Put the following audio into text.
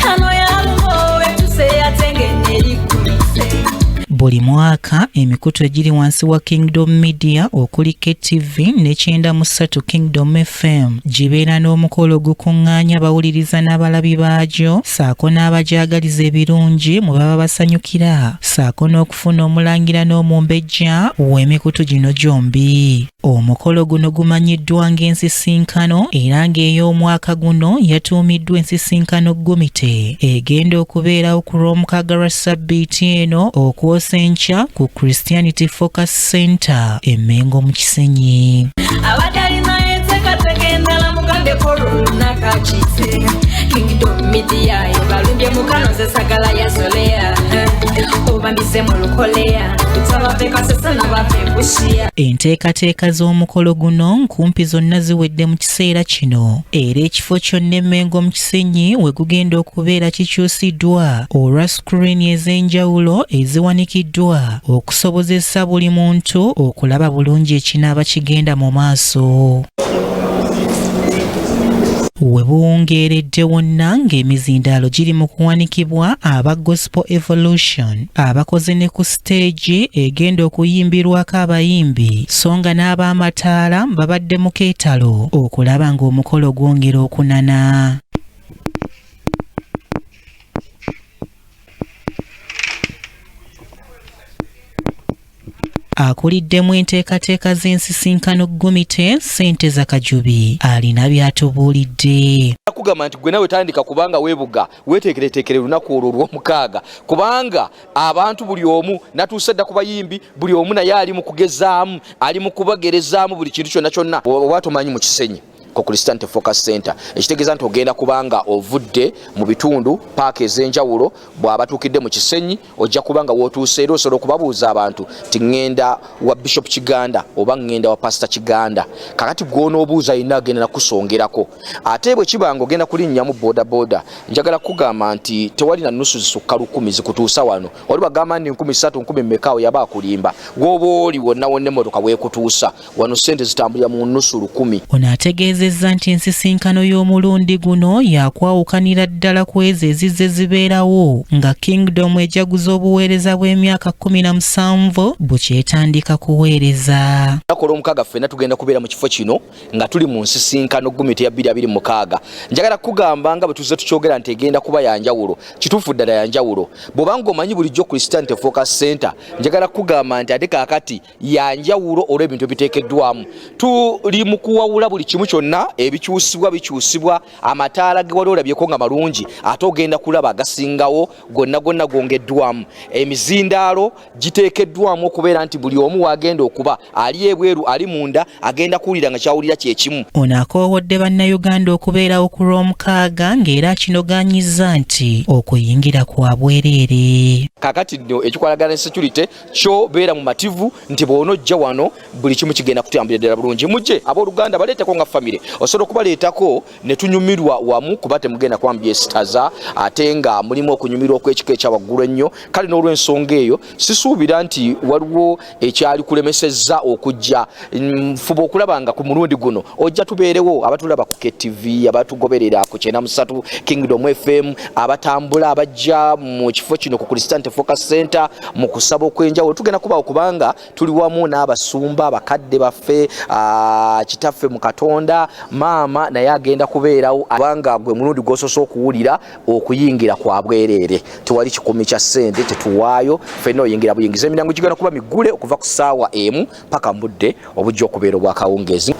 kano yango etuse atengene buli mwaka emikutu egiri wansi wa Kingdom Media okuli KTV ne 93 Kingdom FM gibeera n'omukolo gukuŋŋaanya abawuliriza n'abalabi baagyo saako n'abajagaliza ebirungi mu baba basanyukira saako n'okufuna omulangira n'omumbejja w'emikutu gino gyombi. Omukolo guno gumanyiddwa ng'ensisinkano era ng'ey'omwaka guno yatuumiddwa ensisinkano Gumite egenda okubeerawo ku Lwomukaaga lwa Ssabbiiti eno okwosenkya ku Christianity Focus Center e Mengo mu Kisenyi. Abatalina enteekateeka endala mugambe korona kakise Kingdom Media ebalumbye mukano zesagala yasolea obambise mu lukolea tutabafeka sesa n'abafembushia. Enteekateeka z'omukolo guno nkumpi zonna ziwedde mu kiseera kino era ekifo kyonna e Mengo mu Kisenyi we gugenda okubeera kikyusiddwa olwa skrini ez'enjawulo eziwanikiddwa okusobozesa buli muntu okulaba bulungi ekinaaba kigenda mu maaso. We buwungeeredde wonna ng'emizindaalo giri mu kuwanikibwa aba Gospel Evolution abakoze ne ku stage egenda okuyimbirwako abayimbi so nga n'ab'amataala babadde mu keetalo okulaba ng'omukolo gwongera okunana. Akuliddemu enteekateeka z'ensisinkano Gumite Ssente za Kajubi alina by'atubuulidde. Kugamba nti gwe nawe tandika kubanga weebuga weeteekereteekere lunaku olwo olw'omukaaga kubanga abantu buli omu natuuse dda ku bayimbi buli omu naye ali mu kugezaamu ali mu kubagerezaamu buli kintu kyonna kyonna oba tomanyi mu Kisenyi ku Christianity Focus Center ekitegeeza nti ogenda kubanga ovudde mu bitundu paaka ez'enjawulo bw'abatuukidde mu Kisenyi ojja kubanga wootuuse era osobola okubabuuza abantu ti ŋŋenda wa Bishop Kiganda oba ŋŋenda wa Pastor Kiganda kakati gw'onoobuuza yenna agenda nakusongerako ate bwe kibanga ogenda kulinnyamu boda njagala kugamba nti tewali na nnusu zisukka 10 zikutuusa wano oli bagamba nti 13 10 mmekaawo yaba akulimba gw'oba oli wonna wonna emmotoka weekutuusa wano ssente zitambulira mu nnusu 10. Ono ategeezezza nti ensisinkano y'omulundi guno yakwawukanira ddala ku ezo ezizze zibeerawo nga Kingdom ejaguza obuweereza bw'emyaka 17 bukyetandika kuweereza. Nakola omukaaga ffenna tugenda kubeera mu kifo kino nga tuli mu nsisinkano Gumite ya 2026. Njagala kugamba nga bwe tuzze tukyogera nti egenda kuba yanjawulo kituufu ddala yanjawulo bw'obanga omanyi bulijjo Christianity Focus Center njagala kugamba nti ate kaakati yanjawulo olw'ebintu ebiteekeddwamu tuli mu kuwawula buli kimu kyonna bikyusibwa amataala ge wali olabyeko nga malungi ate ogenda kulaba agasingawo gonna gongeddwamu emizindaalo giteekeddwamu okubeera nti buli omu wagenda okuba ali ebweru ali munda agenda kuwulira nga kyawulira kyekimu. Ono akoowodde bannayuganda okubeerawo ku Lwomukaaga ng'era kinoganyizza nti okuyingira kwa bwereere. Kakati ekikwalagana ne security kyo beera mu mativu nti bw'onojja wano buli kimu kigenda kutambulira ddala bulungi mujje abooluganda baleeteko nga famire osobola okubaleetako ne tunyumirwa wamu kuba temugenda kwambya esitaza ate nga mulimu okunyumirwa okw'ekika ekyawaggulu ennyo kale n'olw'ensonga eyo sisuubira nti waliwo ekyali kulemesezza okujja nfuba okulaba nga ku mulundi guno ojja tubeerewo abatulaba ku KTV abatugoberera ku 93 Kingdom FM abatambula abajja mu kifo kino ku Christianity Focus Center mu kusaba okw'enjawulo tugenda kuba okubanga tuli wamu n'abasumba abakadde baffe kitaffe mu Katonda maama naye agenda kubeerawo abanga gwe mulundi gwosoose okuwulira okuyingira kwa bwereere tewali kikumi kya ssente tetuwaayo ffenna oyingira buyingiza emiryango gigenda kuba migule okuva ku ssaawa emu paka mbudde obujja okubeera obwakawungezi.